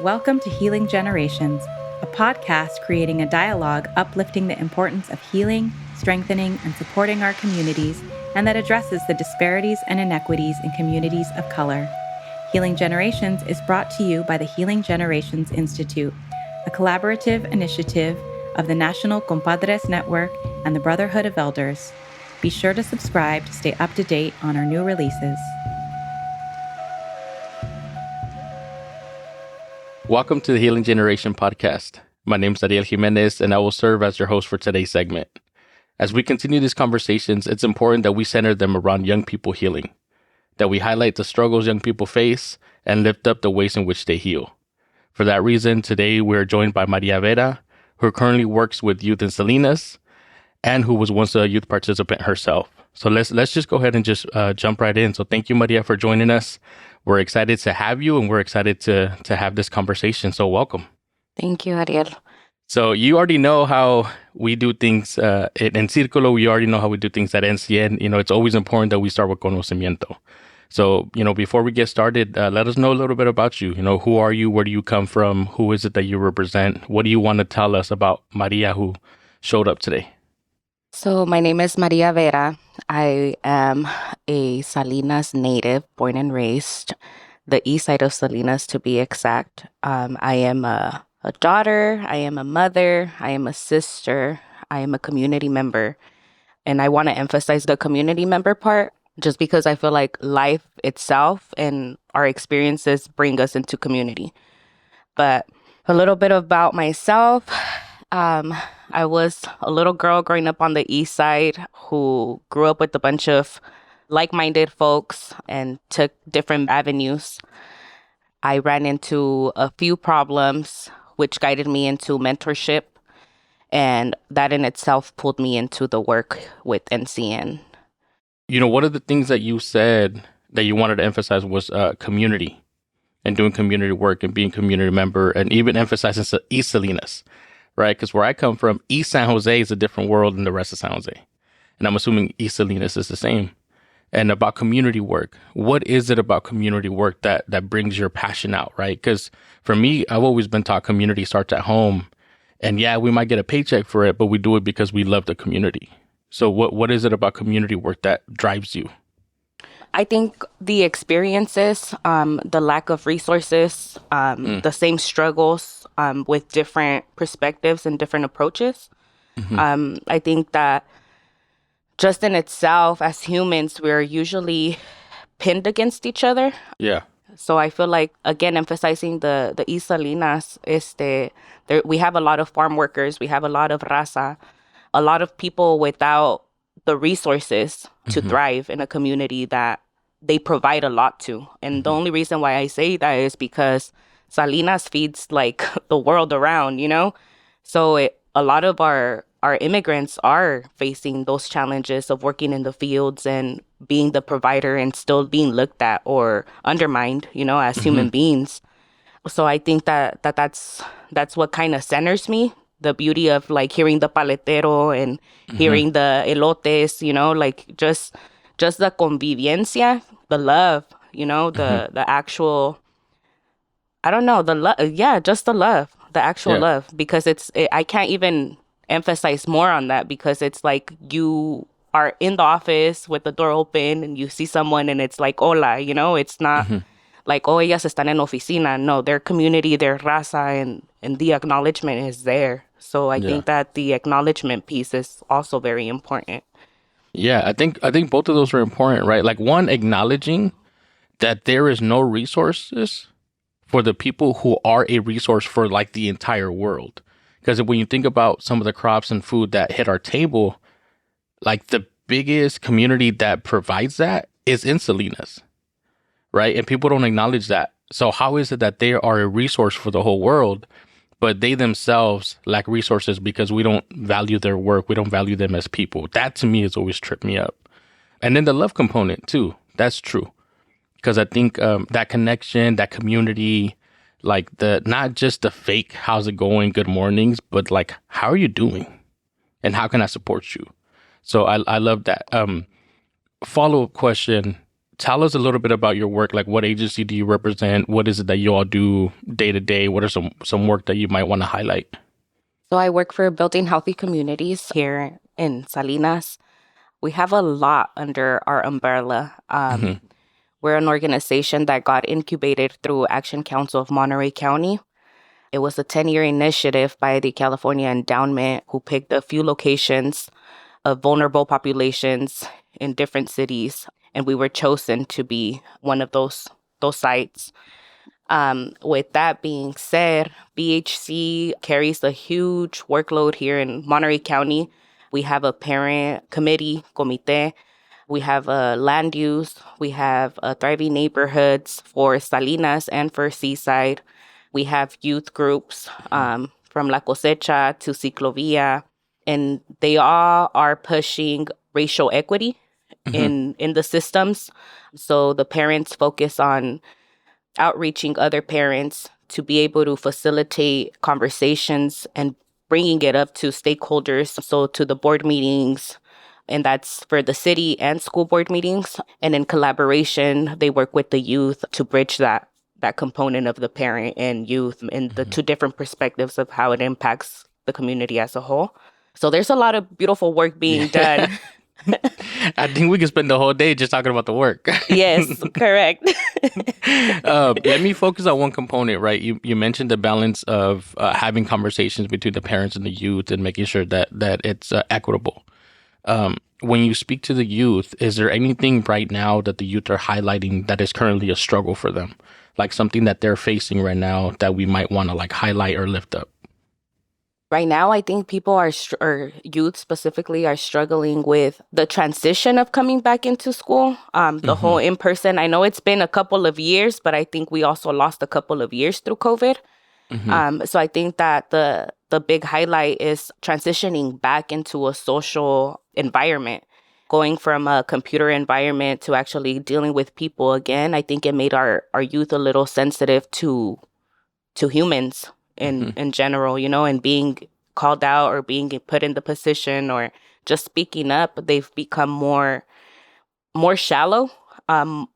Welcome to Healing Generations, a podcast creating a dialogue uplifting the importance of healing, strengthening, and supporting our communities, and that addresses the disparities and inequities in communities of color. Healing Generations is brought to you by the Healing Generations Institute, a collaborative initiative of the National Compadres Network and the Brotherhood of Elders. Be sure to subscribe to stay up to date on our new releases. Welcome to the Healing Generation podcast. My name is Ariel Jimenez, and I will serve as your host for today's segment. As we continue these conversations, it's important that we center them around young people healing, that we highlight the struggles young people face and lift up the ways in which they heal. For that reason, today we're joined by Maria Vera, who currently works with youth in Salinas and who was once a youth participant herself. So let's just go ahead and just jump right in. So thank you, Maria, for joining us. We're excited to have you, and we're excited to have this conversation. So welcome. Thank you, Ariel. So you already know how we do things in Círculo. You already know how we do things at NCN. It's always important that we start with conocimiento. So, before we get started, let us know a little bit about you. Who are you? Where do you come from? Who is it that you represent? What do you want to tell us about Maria, who showed up today? So my name is Maria Vera. I am a Salinas native, born and raised, the east side of Salinas to be exact. I am a daughter, I am a mother, I am a sister, I am a community member. And I want to emphasize the community member part just because I feel like life itself and our experiences bring us into community. But a little bit about myself. I was a little girl growing up on the east side who grew up with a bunch of like-minded folks and took different avenues. I ran into a few problems, which guided me into mentorship, and that in itself pulled me into the work with NCN. One of the things that you said that you wanted to emphasize was community and doing community work and being a community member, and even emphasizing East Salinas. Right? Because where I come from, East San Jose is a different world than the rest of San Jose. And I'm assuming East Salinas is the same. And about community work, what is it about community work that brings your passion out, right? Because for me, I've always been taught community starts at home. And yeah, we might get a paycheck for it, but we do it because we love the community. So what is it about community work that drives you? I think the experiences, the lack of resources, the same struggles with different perspectives and different approaches. Mm-hmm. I think that just in itself, as humans, we're usually pinned against each other. Yeah. So I feel like, again, emphasizing the East Salinas, we have a lot of farm workers, we have a lot of raza, a lot of people without the resources to thrive in a community that they provide a lot to. And the only reason why I say that is because Salinas feeds like the world around, So a lot of our immigrants are facing those challenges of working in the fields and being the provider and still being looked at or undermined, as human beings. So I think that's what kind of centers me. The beauty of like hearing the paletero and hearing the elotes, like just the convivencia, the love, the actual, I don't know, the love. Yeah, just the love, the actual love, because I can't even emphasize more on that because it's like you are in the office with the door open and you see someone and it's like, hola, it's not like, oh, ellas están en oficina. No, their community, their raza, and the acknowledgement is there. So I think that the acknowledgement piece is also very important. Yeah, I think both of those are important, right? Like one, acknowledging that there is no resources for the people who are a resource for like the entire world. Because when you think about some of the crops and food that hit our table, like the biggest community that provides that is in Salinas, right? And people don't acknowledge that. So how is it that they are a resource for the whole world, but they themselves lack resources because we don't value their work. We don't value them as people. That to me has always tripped me up. And then the love component too. That's true. Because I think that connection, that community, like not just the fake, how's it going, good mornings, but like, how are you doing? And how can I support you? So I love that. Follow-up question tell us a little bit about your work. Like, what agency do you represent? What is it that you all do day to day? What are some work that you might want to highlight? So I work for Building Healthy Communities here in Salinas. We have a lot under our umbrella. Mm-hmm. We're an organization that got incubated through Action Council of Monterey County. It was a 10-year initiative by the California Endowment, who picked a few locations of vulnerable populations in different cities, and we were chosen to be one of those sites. With that being said, BHC carries a huge workload here in Monterey County. We have a parent committee, comité. We have land use. We have thriving neighborhoods for Salinas and for Seaside. We have youth groups from La Cosecha to Ciclovia, and they all are pushing racial equity in the systems. So the parents focus on outreaching other parents to be able to facilitate conversations and bringing it up to stakeholders, so to the board meetings, and that's for the city and school board meetings. And in collaboration, they work with the youth to bridge that component of the parent and youth and the two different perspectives of how it impacts the community as a whole. So there's a lot of beautiful work being done. I think we could spend the whole day just talking about the work. Yes, correct. Let me focus on one component, right? You mentioned the balance of having conversations between the parents and the youth and making sure that it's equitable. When you speak to the youth, is there anything right now that the youth are highlighting that is currently a struggle for them? Like something that they're facing right now that we might want to like highlight or lift up? Right now, I think people or youth specifically are struggling with the transition of coming back into school. The whole in-person, I know it's been a couple of years, but I think we also lost a couple of years through COVID. So I think that the big highlight is transitioning back into a social environment, going from a computer environment to actually dealing with people again. I think it made our youth a little sensitive to humans in general, and being called out or being put in the position or just speaking up. They've become more shallow,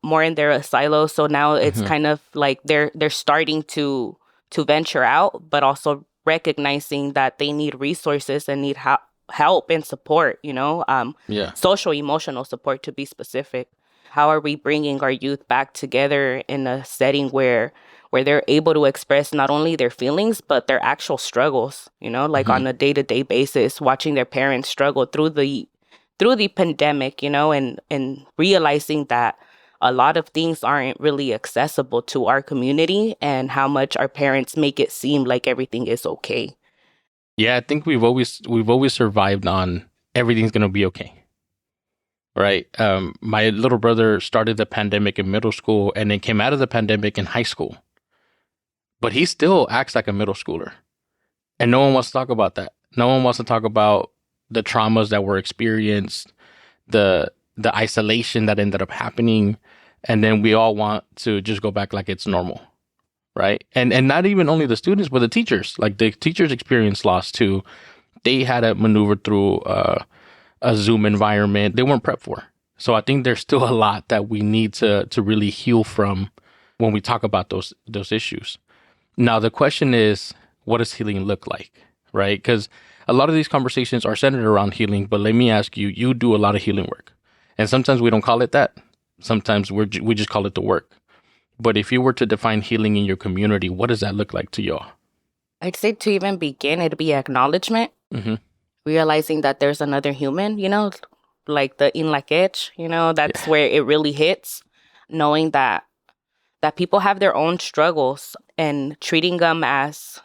more in their silo. So now it's kind of like they're starting to venture out, but also recognizing that they need resources and need help and support, social, emotional support, to be specific. How are we bringing our youth back together in a setting where they're able to express not only their feelings, but their actual struggles, on a day-to-day basis, watching their parents struggle through the pandemic, and realizing that a lot of things aren't really accessible to our community and how much our parents make it seem like everything is okay. Yeah, I think we've always survived on everything's going to be okay. Right. My little brother started the pandemic in middle school and then came out of the pandemic in high school. But he still acts like a middle schooler. And no one wants to talk about that. No one wants to talk about the traumas that were experienced, the isolation that ended up happening. And then we all want to just go back like it's normal. Right. And not even only the students, but the teachers. Like the teachers experienced loss too. They had to maneuver through a Zoom environment they weren't prepped for. So I think there's still a lot that we need to really heal from when we talk about those issues. Now, the question is, what does healing look like, right? Because a lot of these conversations are centered around healing, but let me ask you, you do a lot of healing work. And sometimes we don't call it that. Sometimes we just call it the work. But if you were to define healing in your community, what does that look like to y'all? I'd say to even begin, it'd be acknowledgement. Realizing that there's another human, like the in la quech, that's where it really hits. Knowing that people have their own struggles and treating them as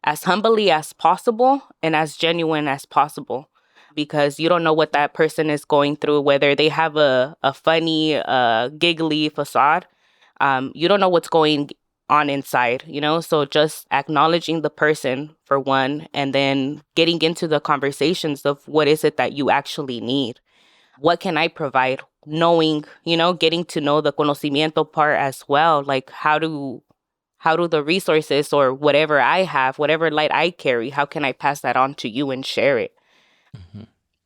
humbly as possible and as genuine as possible, because you don't know what that person is going through, whether they have a funny, giggly facade. You don't know what's going on inside, so just acknowledging the person for one, and then getting into the conversations of what is it that you actually need? What can I provide? Knowing, getting to know the conocimiento part as well. Like how do the resources or whatever I have, whatever light I carry, how can I pass that on to you and share it?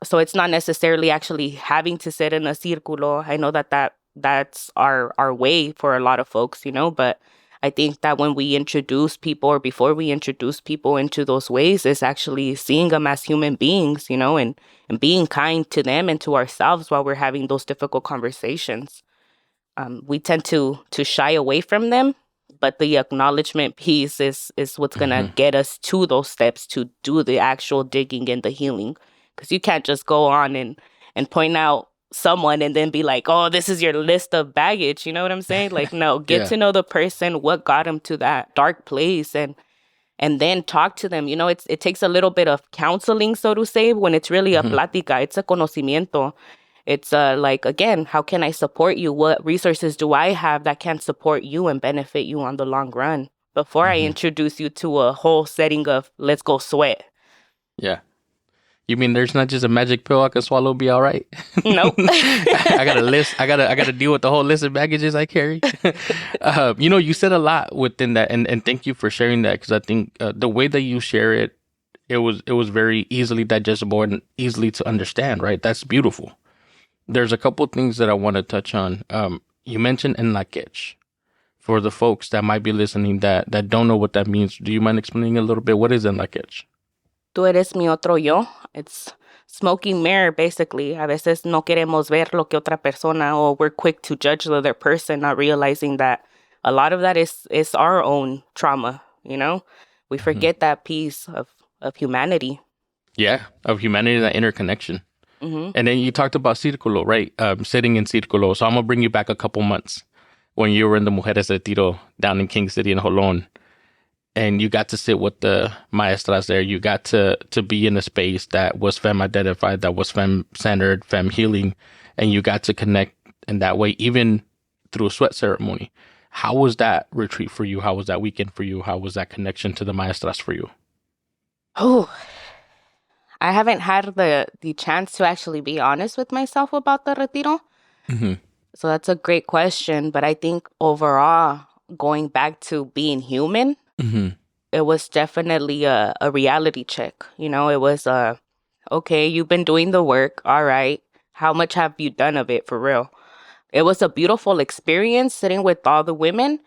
So it's not necessarily actually having to sit in a círculo. I know that that's our way for a lot of folks, but I think that when we introduce people, or before we introduce people into those ways, is actually seeing them as human beings, and being kind to them and to ourselves while we're having those difficult conversations. We tend to shy away from them, but the acknowledgement piece is what's gonna get us to those steps to do the actual digging and the healing. Because you can't just go on and point out someone and then be like, oh, this is your list of baggage. You know what I'm saying? Like, no, get to know the person, what got them to that dark place, and then talk to them. It takes a little bit of counseling, so to say, when it's really a plática. It's a conocimiento. It's like, again, how can I support you? What resources do I have that can support you and benefit you on the long run before I introduce you to a whole setting of let's go sweat? Yeah. You mean there's not just a magic pill I can swallow, be all right? Nope. I got a list. I gotta deal with the whole list of baggages I carry. You said a lot within that, and thank you for sharing that, because I think the way that you share it, it was very easily digestible and easily to understand. Right? That's beautiful. There's a couple things that I want to touch on. You mentioned enlaquech. For the folks that might be listening that don't know what that means, do you mind explaining a little bit? What is enlaquech? Tú eres mi otro yo. It's smoking mirror, basically. A veces no queremos ver lo que otra persona, or we're quick to judge the other person, not realizing that a lot of that is our own trauma, We forget that piece of humanity. Yeah, of humanity, that interconnection. And then you talked about Círculo, right? Sitting in Círculo. So I'm going to bring you back a couple months when you were in the Mujeres Retiro down in King City in Jolón. And you got to sit with the maestras there. You got to be in a space that was femme-identified, that was femme-centered, femme-healing. And you got to connect in that way, even through a sweat ceremony. How was that retreat for you? How was that weekend for you? How was that connection to the maestras for you? Oh, I haven't had the chance to actually be honest with myself about the Retiro. So that's a great question. But I think overall, going back to being human, it was definitely a reality check. It was, okay, you've been doing the work. All right. How much have you done of it for real? It was a beautiful experience sitting with all the women.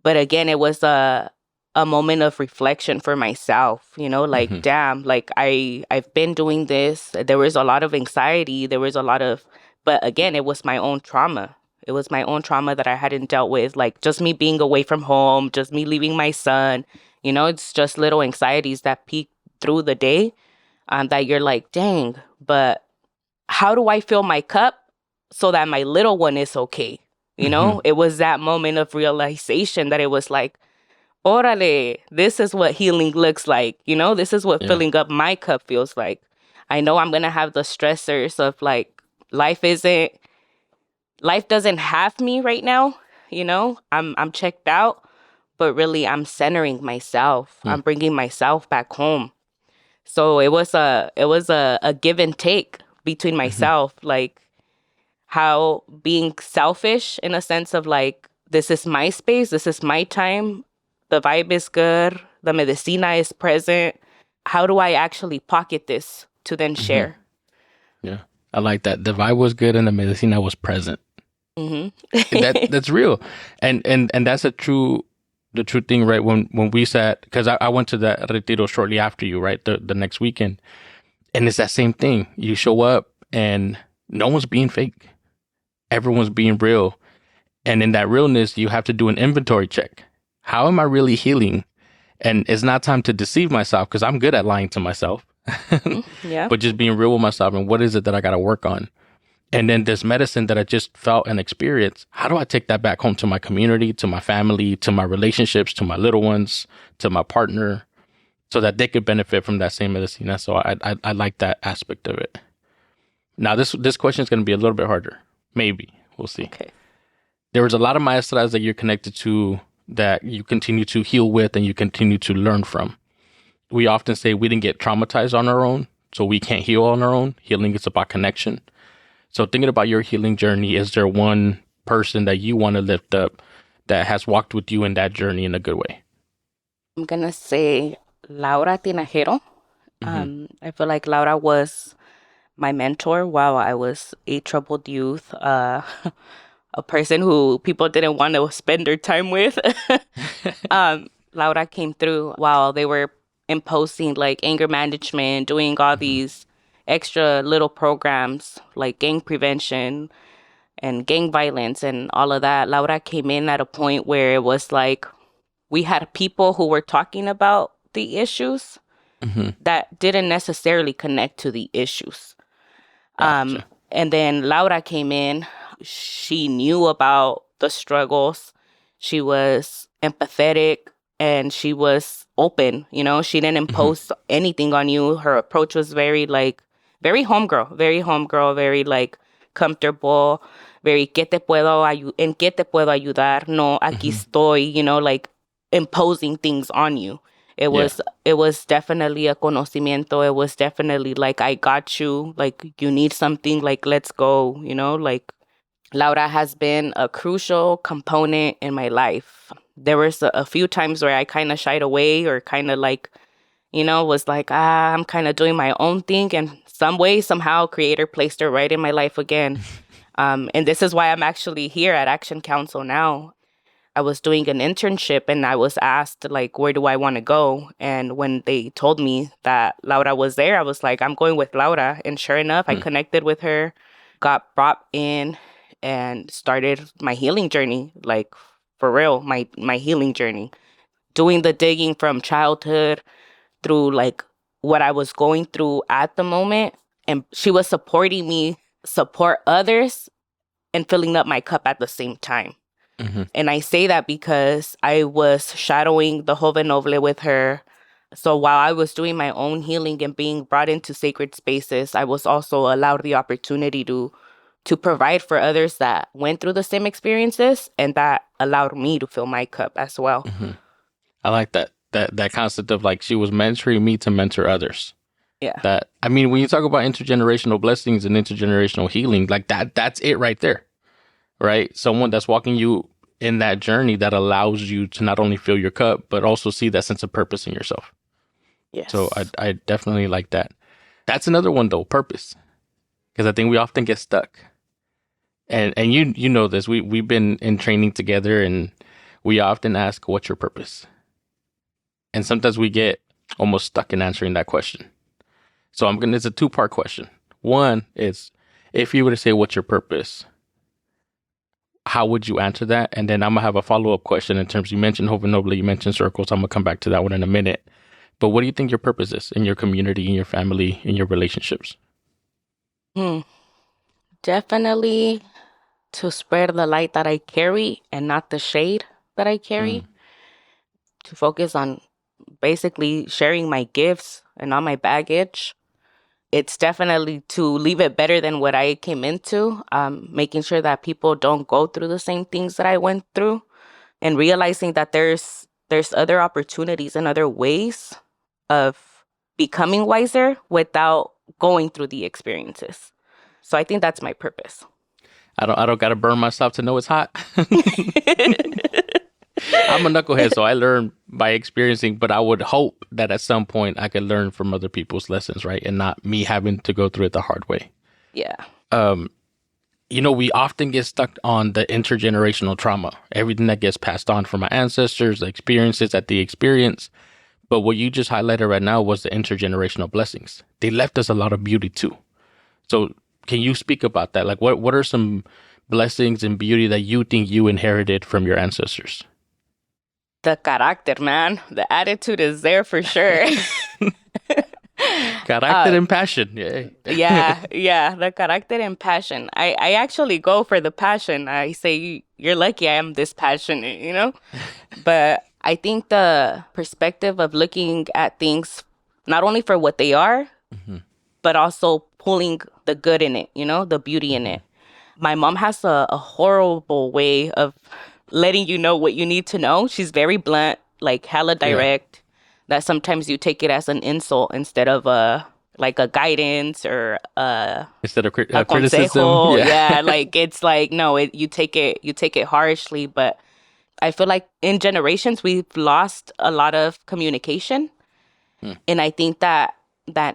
But again, it was a moment of reflection for myself, like, damn, like I've been doing this. There was a lot of anxiety. But again, it was my own trauma. It was my own trauma that I hadn't dealt with, like just me being away from home, just me leaving my son. It's just little anxieties that peek through the day that you're like, dang, but how do I fill my cup so that my little one is okay? It was that moment of realization that it was like, órale, this is what healing looks like. This is what filling up my cup feels like. I know I'm going to have the stressors of like, life doesn't have me right now. I'm checked out, but really I'm centering myself. I'm bringing myself back home. So it was a give and take between myself, like how being selfish in a sense of like, this is my space, this is my time. The vibe is good. The medicina is present. How do I actually pocket this to then share? Yeah, I like that. The vibe was good and the medicina was present. That's real, and that's the true thing, right? When we sat, because I went to that retiro shortly after you, right? The next weekend, and it's that same thing. You show up and no one's being fake. Everyone's being real, and in that realness, you have to do an inventory check. How am I really healing? And it's not time to deceive myself, because I'm good at lying to myself. But just being real with myself, and what is it that I got to work on? And then this medicine that I just felt and experienced, how do I take that back home to my community, to my family, to my relationships, to my little ones, to my partner, so that they could benefit from that same medicine? So I like that aspect of it. Now, this question is going to be a little bit harder. Maybe. We'll see. Okay. There was a lot of maestras that you're connected to that you continue to heal with and you continue to learn from. We often say we didn't get traumatized on our own, so we can't heal on our own. Healing is about connection. So thinking about your healing journey, is there one person that you want to lift up that has walked with you in that journey in a good way? I'm going to say Laura Tinajero. I feel like Laura was my mentor while I was a troubled youth, a a person who people didn't want to spend their time with. Laura came through while they were imposing like anger management, doing all these extra little programs like gang prevention and gang violence and all of that. Laura came in at a point where it was like we had people who were talking about the issues that didn't necessarily connect to the issues. Gotcha. And then Laura came in. She knew about the struggles. She was empathetic and she was open. You know, she didn't impose anything on you. Her approach was very homegirl, very like comfortable, very ¿qué te puedo en qué te puedo ayudar? No, aquí estoy, you know, like imposing things on you. It was definitely a conocimiento. It was definitely like, I got you. Like, you need something, like, let's go, you know? Like, Laura has been a crucial component in my life. There was a few times where I kind of shied away or kind of like, you know, was like, I'm kind of doing my own thing. And some way, somehow, Creator placed her right in my life again. And this is why I'm actually here at Action Council now. I was doing an internship and I was asked, like, where do I want to go? And when they told me that Laura was there, I was like, I'm going with Laura. And sure enough, I connected with her, got brought in, and started my healing journey, like, for real, my healing journey. Doing the digging from childhood through, like, what I was going through at the moment. And she was supporting me, support others, and filling up my cup at the same time. And I say that because I was shadowing the Joven Noble with her. So while I was doing my own healing and being brought into sacred spaces, I was also allowed the opportunity to provide for others that went through the same experiences, and that allowed me to fill my cup as well. I like that concept of like she was mentoring me to mentor others. Yeah. That, I mean, when you talk about intergenerational blessings and intergenerational healing, like that's it right there. Right? Someone that's walking you in that journey that allows you to not only fill your cup, but also see that sense of purpose in yourself. Yes. So I definitely like that. That's another one though, purpose. Because I think we often get stuck. And you know this, we've been in training together and we often ask, what's your purpose? And sometimes we get almost stuck in answering that question. So it's a two-part question. One is, if you were to say, what's your purpose? How would you answer that? And then I'm going to have a follow-up question in terms, you mentioned Joven Noble, you mentioned circles. I'm going to come back to that one in a minute. But what do you think your purpose is in your community, in your family, in your relationships? Definitely to spread the light that I carry and not the shade that I carry. To focus on basically sharing my gifts and not my baggage. It's definitely to leave it better than what I came into, making sure that people don't go through the same things that I went through, and realizing that there's other opportunities and other ways of becoming wiser without going through the experiences. So I think that's my purpose. I don't got to burn myself to know it's hot. I'm a knucklehead, so I learn by experiencing, but I would hope that at some point I could learn from other people's lessons, right? And not me having to go through it the hard way. Yeah. You know, we often get stuck on the intergenerational trauma, everything that gets passed on from my ancestors, the experiences that they experience. But what you just highlighted right now was the intergenerational blessings. They left us a lot of beauty too. So can you speak about that? Like, what are some blessings and beauty that you think you inherited from your ancestors? The carácter, man. The attitude is there for sure. Carácter and passion. Yeah. The carácter and passion. I actually go for the passion. I say, you're lucky I am this passionate, you know? But I think the perspective of looking at things, not only for what they are, but also pulling the good in it, you know, the beauty in it. My mom has a horrible way of letting you know what you need to know. She's very blunt, like hella direct, that sometimes you take it as an insult instead of a guidance or instead of a criticism. Consejo. Yeah, like it's like, no, you take it harshly. But I feel like in generations we've lost a lot of communication. And I think that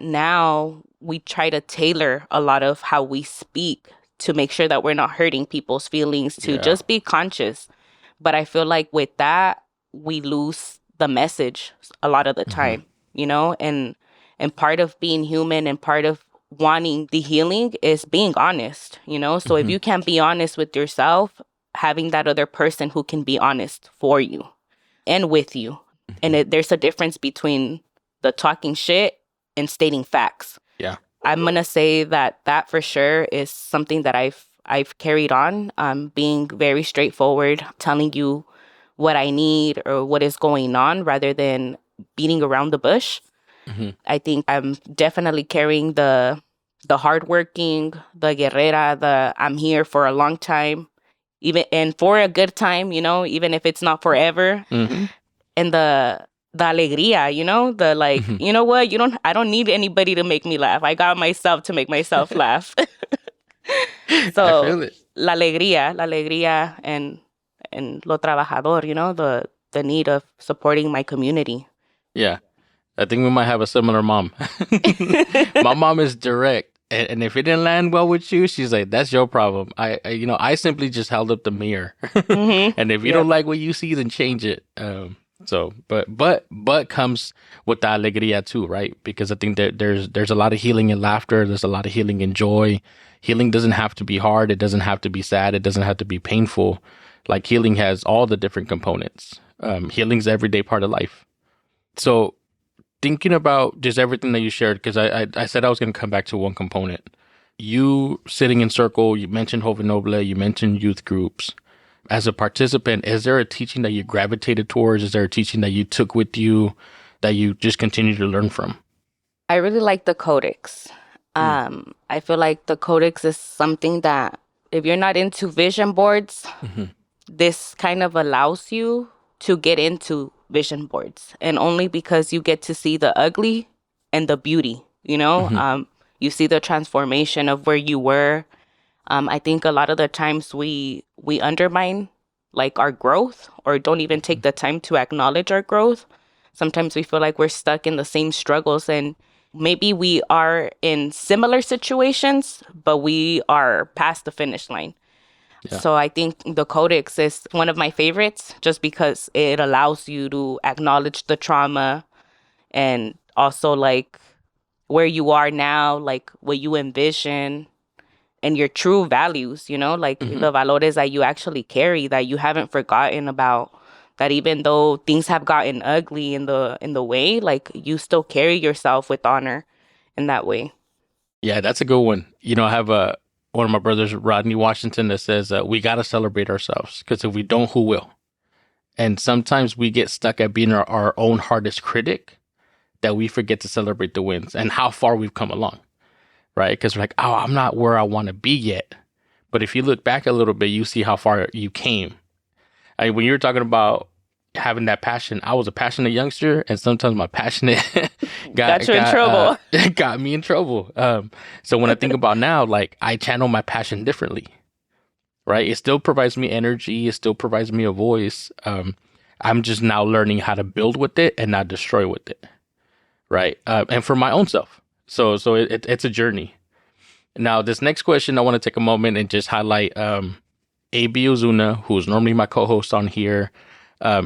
now we try to tailor a lot of how we speak to make sure that we're not hurting people's feelings, to just be conscious. But I feel like with that, we lose the message a lot of the time, you know, and part of being human and part of wanting the healing is being honest, you know. So if you can't be honest with yourself, having that other person who can be honest for you and with you. And there's a difference between the talking shit and stating facts. Yeah. I'm going to say that for sure is something that I've carried on, being very straightforward, telling you what I need or what is going on rather than beating around the bush. I think I'm definitely carrying the hardworking, the guerrera, the I'm here for a long time, even and for a good time, you know, even if it's not forever. And the alegría, you know, the like, you know what, I don't need anybody to make me laugh. I got myself to make myself laugh. So I feel it. La alegría and lo trabajador, you know, the need of supporting my community. Yeah. I think we might have a similar mom. My mom is direct. And if it didn't land well with you, she's like, that's your problem. I simply just held up the mirror. And if you don't like what you see, then change it. But comes with the alegría too, right? Because I think that there's a lot of healing in laughter. There's a lot of healing in joy. Healing doesn't have to be hard. It doesn't have to be sad. It doesn't have to be painful. Like healing has all the different components. Healing's an everyday part of life. So thinking about just everything that you shared, because I said I was going to come back to one component. You sitting in circle, you mentioned Joven Noble, you mentioned youth groups. As a participant, is there a teaching that you gravitated towards? Is there a teaching that you took with you that you just continue to learn from? I really like the Codex. I feel like the Codex is something that if you're not into vision boards, this kind of allows you to get into vision boards, and only because you get to see the ugly and the beauty, you know. You see the transformation of where you were. I think a lot of the times we undermine like our growth, or don't even take the time to acknowledge our growth. Sometimes we feel like we're stuck in the same struggles, and maybe we are in similar situations, but we are past the finish line. Yeah. So I think the Codex is one of my favorites just because it allows you to acknowledge the trauma and also like where you are now, like what you envision and your true values, you know, like the valores that you actually carry, that you haven't forgotten about, that even though things have gotten ugly in the way, like you still carry yourself with honor in that way. Yeah, that's a good one. You know, I have one of my brothers, Rodney Washington, that says, we got to celebrate ourselves, because if we don't, who will? And sometimes we get stuck at being our own hardest critic, that we forget to celebrate the wins and how far we've come along, right? Because we're like, oh, I'm not where I want to be yet. But if you look back a little bit, you see how far you came. When you were talking about having that passion, I was a passionate youngster, and sometimes my passionate got me in trouble. So when I think about now, like I channel my passion differently, right? It still provides me energy. It still provides me a voice. I'm just now learning how to build with it and not destroy with it, right? And for my own self. So it's a journey. Now, this next question, I want to take a moment and just highlight A.B. Ozuna, who's normally my co-host on here.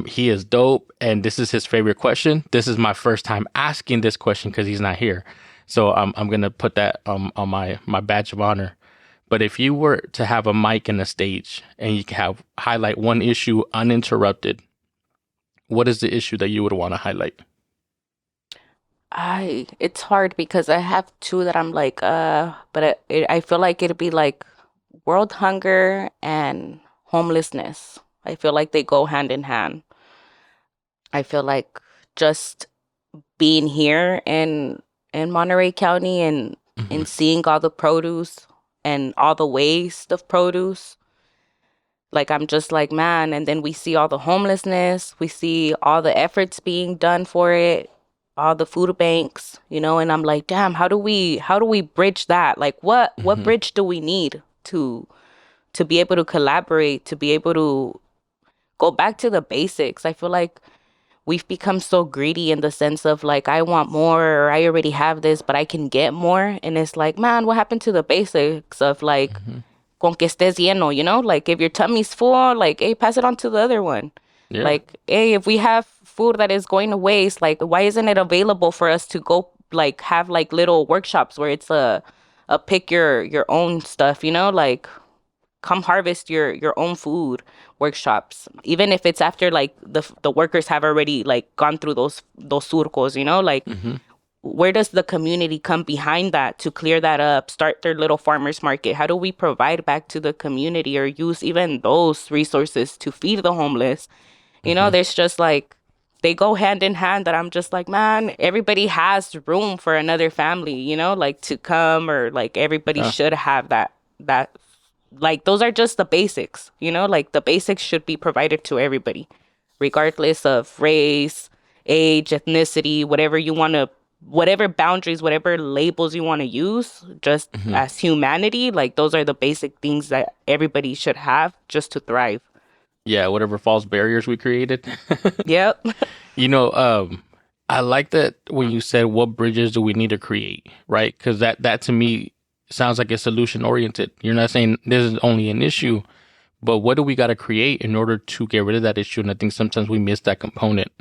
He is dope, and this is his favorite question. This is my first time asking this question because he's not here. So I'm going to put that on my badge of honor. But if you were to have a mic and a stage and you can highlight one issue uninterrupted, what is the issue that you would want to highlight? It's hard because I have two that I'm like, but I feel like it'd be like world hunger and homelessness. I feel like they go hand in hand. I feel like just being here in Monterey County and seeing all the produce and all the waste of produce, like I'm just like, man. And then we see all the homelessness, we see all the efforts being done for it, all the food banks, you know, and I'm like, damn, how do we bridge that? Like what bridge do we need to be able to collaborate, to be able to go back to the basics? I feel like we've become so greedy in the sense of like, I want more, or I already have this, but I can get more. And it's like, man, what happened to the basics of like con que estés lleno, you know? Like, if your tummy's full, like, hey, pass it on to the other one. Yeah. Like, hey, if we have food that is going to waste, like, why isn't it available for us to go, like, have, like, little workshops where it's a pick your own stuff, you know? Like, come harvest your own food workshops, even if it's after, like, the workers have already, like, gone through those surcos, you know? Like, where does the community come behind that to clear that up, start their little farmers market? How do we provide back to the community or use even those resources to feed the homeless? You know, there's just like, they go hand in hand, that I'm just like, man, everybody has room for another family, you know, like, to come, or like everybody should have that, like, those are just the basics, you know, like the basics should be provided to everybody, regardless of race, age, ethnicity, whatever boundaries, whatever labels you want to use, just as humanity, like, those are the basic things that everybody should have just to thrive. Yeah, whatever false barriers we created. Yep. You know, I like that when you said, what bridges do we need to create, right? Because that to me sounds like it's solution oriented. You're not saying this is only an issue, but what do we got to create in order to get rid of that issue? And I think sometimes we miss that component.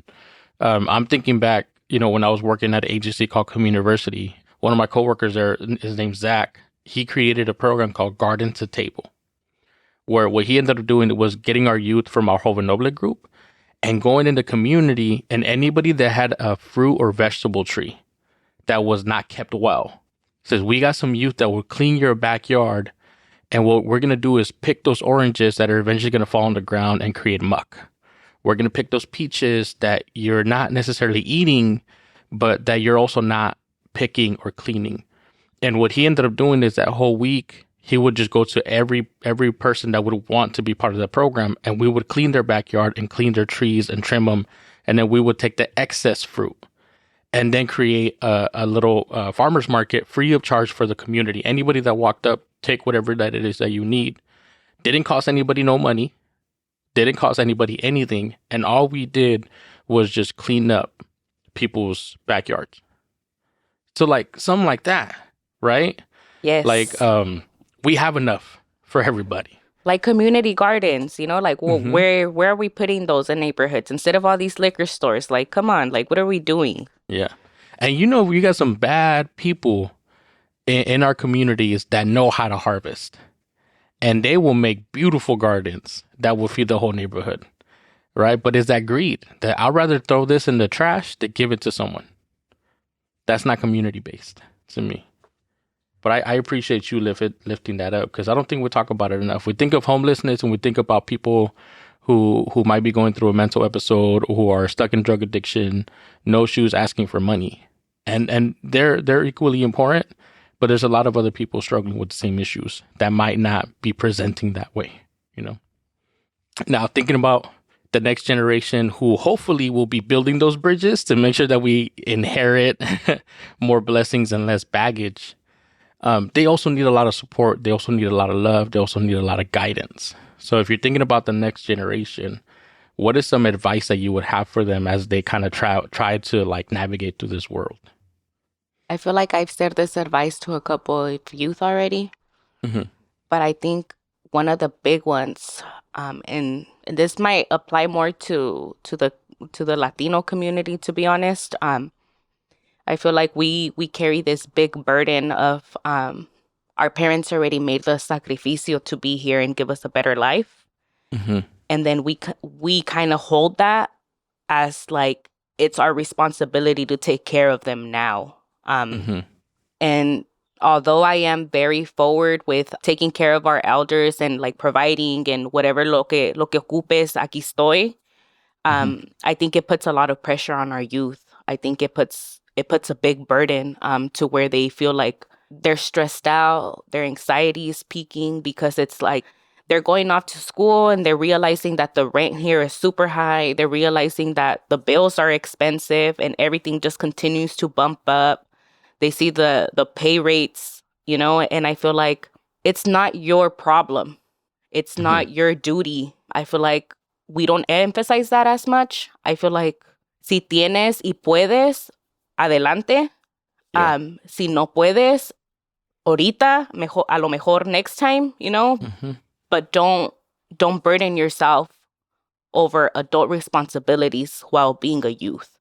I'm thinking back, you know, when I was working at an agency called Communiversity, one of my coworkers there, his name's Zach, he created a program called Garden to Table, where what he ended up doing was getting our youth from our Joven Noble group and going in the community, and anybody that had a fruit or vegetable tree that was not kept well, says, we got some youth that will clean your backyard, and what we're going to do is pick those oranges that are eventually going to fall on the ground and create muck. We're going to pick those peaches that you're not necessarily eating, but that you're also not picking or cleaning. And what he ended up doing is that whole week, he would just go to every person that would want to be part of the program, and we would clean their backyard and clean their trees and trim them. And then we would take the excess fruit and then create a little farmer's market free of charge for the community. Anybody that walked up, take whatever that it is that you need. Didn't cost anybody no money. Didn't cost anybody anything. And all we did was just clean up people's backyards. So like something like that, right? Yes. Like, we have enough for everybody. Like community gardens, you know, like, well, where are we putting those in neighborhoods instead of all these liquor stores? Like, come on, like, what are we doing? Yeah. And you know, we got some bad people in our communities that know how to harvest, and they will make beautiful gardens that will feed the whole neighborhood, right? But it's that greed that I'd rather throw this in the trash than give it to someone. That's not community based to me. But I appreciate you lifting that up, because I don't think we talk about it enough. We think of homelessness and we think about people who might be going through a mental episode, or who are stuck in drug addiction, no shoes, asking for money. And they're equally important, but there's a lot of other people struggling with the same issues that might not be presenting that way, you know. Now, thinking about the next generation, who hopefully will be building those bridges to make sure that we inherit more blessings and less baggage. They also need a lot of support. They also need a lot of love. They also need a lot of guidance. So if you're thinking about the next generation, what is some advice that you would have for them as they kind of try to like navigate through this world? I feel like I've said this advice to a couple of youth already, but I think one of the big ones, and this might apply more to the Latino community, to be honest. I feel like we carry this big burden of our parents already made the sacrificio to be here and give us a better life. And then we kind of hold that as like it's our responsibility to take care of them now. And although I am very forward with taking care of our elders and like providing and whatever lo que ocupes, aquí estoy, I think it puts a lot of pressure on our youth. I think it puts a big burden to where they feel like they're stressed out, their anxiety is peaking, because it's like they're going off to school and they're realizing that the rent here is super high. They're realizing that the bills are expensive and everything just continues to bump up. They see the pay rates, you know, and I feel like it's not your problem. It's not your duty. I feel like we don't emphasize that as much. I feel like si tienes y puedes, adelante. Si no puedes, ahorita, a lo mejor next time, but don't burden yourself over adult responsibilities while being a youth.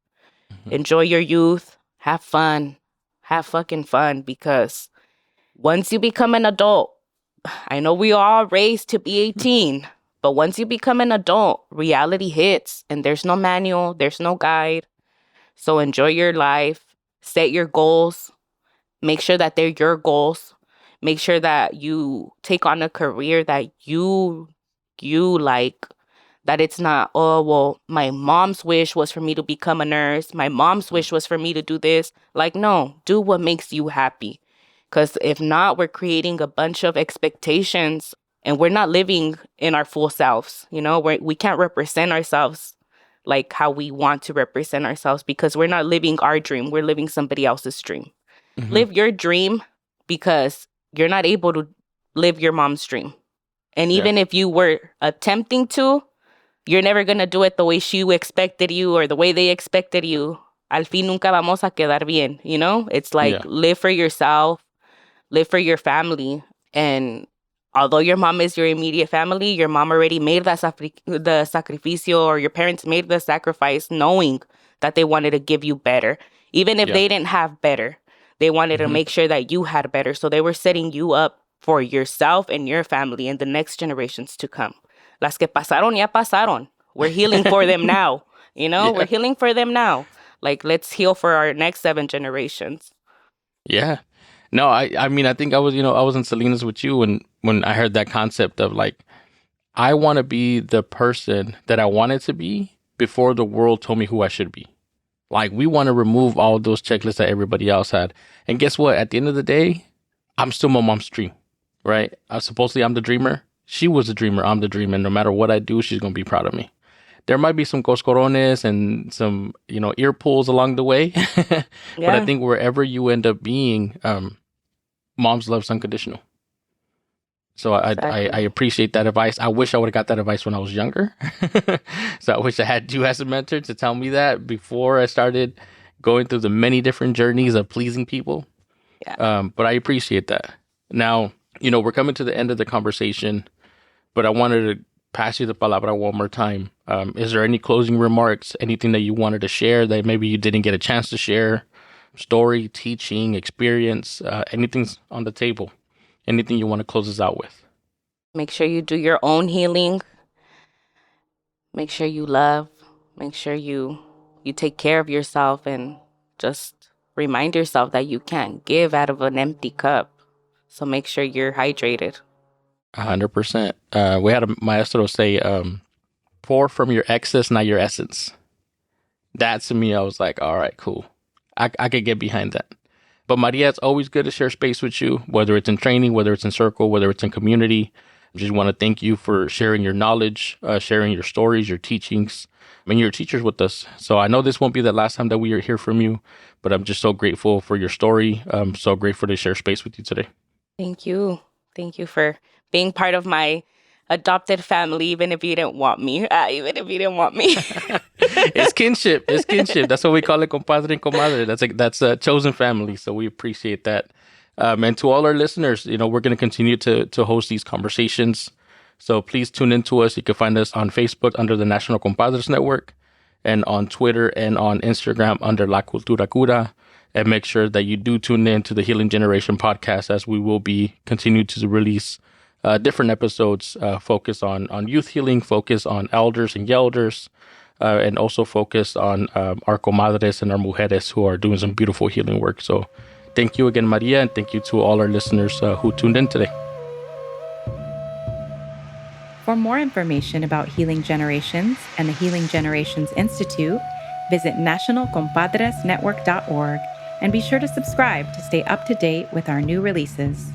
Enjoy your youth, have fun, have fucking fun, because once you become an adult, I know we are raised to be 18, but once you become an adult, reality hits and there's no manual, there's no guide. So enjoy your life, set your goals, make sure that they're your goals, make sure that you take on a career that you like, that it's not, oh, well, my mom's wish was for me to become a nurse. My mom's wish was for me to do this. Like, no, do what makes you happy. Because if not, we're creating a bunch of expectations and we're not living in our full selves. We can't represent ourselves like how we want to represent ourselves because we're not living our dream. We're living somebody else's dream. Live your dream because you're not able to live your mom's dream. And even if you were attempting to, you're never going to do it the way she expected you or the way they expected you. Al fin nunca vamos a quedar bien, It's like live for yourself, live for your family. And although your mom is your immediate family, your mom already made the sacrificio, or your parents made the sacrifice knowing that they wanted to give you better. Even if they didn't have better, they wanted to make sure that you had better. So they were setting you up for yourself and your family and the next generations to come. Las que pasaron, ya pasaron. We're healing for them now. We're healing for them now. Like, let's heal for our next 7 generations. Yeah. No, I mean, I think I was in Salinas with you when I heard that concept of like, I want to be the person that I wanted to be before the world told me who I should be. Like, we want to remove all those checklists that everybody else had. And guess what? At the end of the day, I'm still my mom's dream, right? Supposedly I'm the dreamer. She was the dreamer. I'm the dreamer. And no matter what I do, she's going to be proud of me. There might be some coscorones and some, ear pulls along the way. But I think wherever you end up being, mom's love's unconditional. So I appreciate that advice. I wish I would have got that advice when I was younger. So I wish I had you as a mentor to tell me that before I started going through the many different journeys of pleasing people. Yeah. But I appreciate that. Now, we're coming to the end of the conversation, but I wanted to pass you the palabra one more time. Is there any closing remarks, anything that you wanted to share that maybe you didn't get a chance to share? Story, teaching, experience, anything's on the table. Anything you want to close us out with? Make sure you do your own healing. Make sure you love. Make sure you take care of yourself, and just remind yourself that you can't give out of an empty cup. So make sure you're hydrated. 100%. We had a maestro say, pour from your excess, not your essence. That to me, I was like, all right, cool. I could get behind that. But Maria, it's always good to share space with you, whether it's in training, whether it's in circle, whether it's in community. I just want to thank you for sharing your knowledge, sharing your stories, your teachings, and your teachers with us. So I know this won't be the last time that we hear from you, but I'm just so grateful for your story. I'm so grateful to share space with you today. Thank you. Thank you for being part of my adopted family, even if you didn't want me. It's kinship. It's kinship. That's what we call it, compadre and comadre. That's a chosen family. So we appreciate that. And to all our listeners, we're going to continue to host these conversations. So please tune into us. You can find us on Facebook under the National Compadres Network, and on Twitter and on Instagram under La Cultura Cura. And make sure that you do tune in to the Healing Generation podcast, as we will be continuing to release different episodes, focus on youth healing, focus on elders and yelders, and also focus on our comadres and our mujeres who are doing some beautiful healing work. So thank you again, Maria, and thank you to all our listeners who tuned in today. For more information about Healing Generations and the Healing Generations Institute, visit nationalcompadresnetwork.org and be sure to subscribe to stay up to date with our new releases.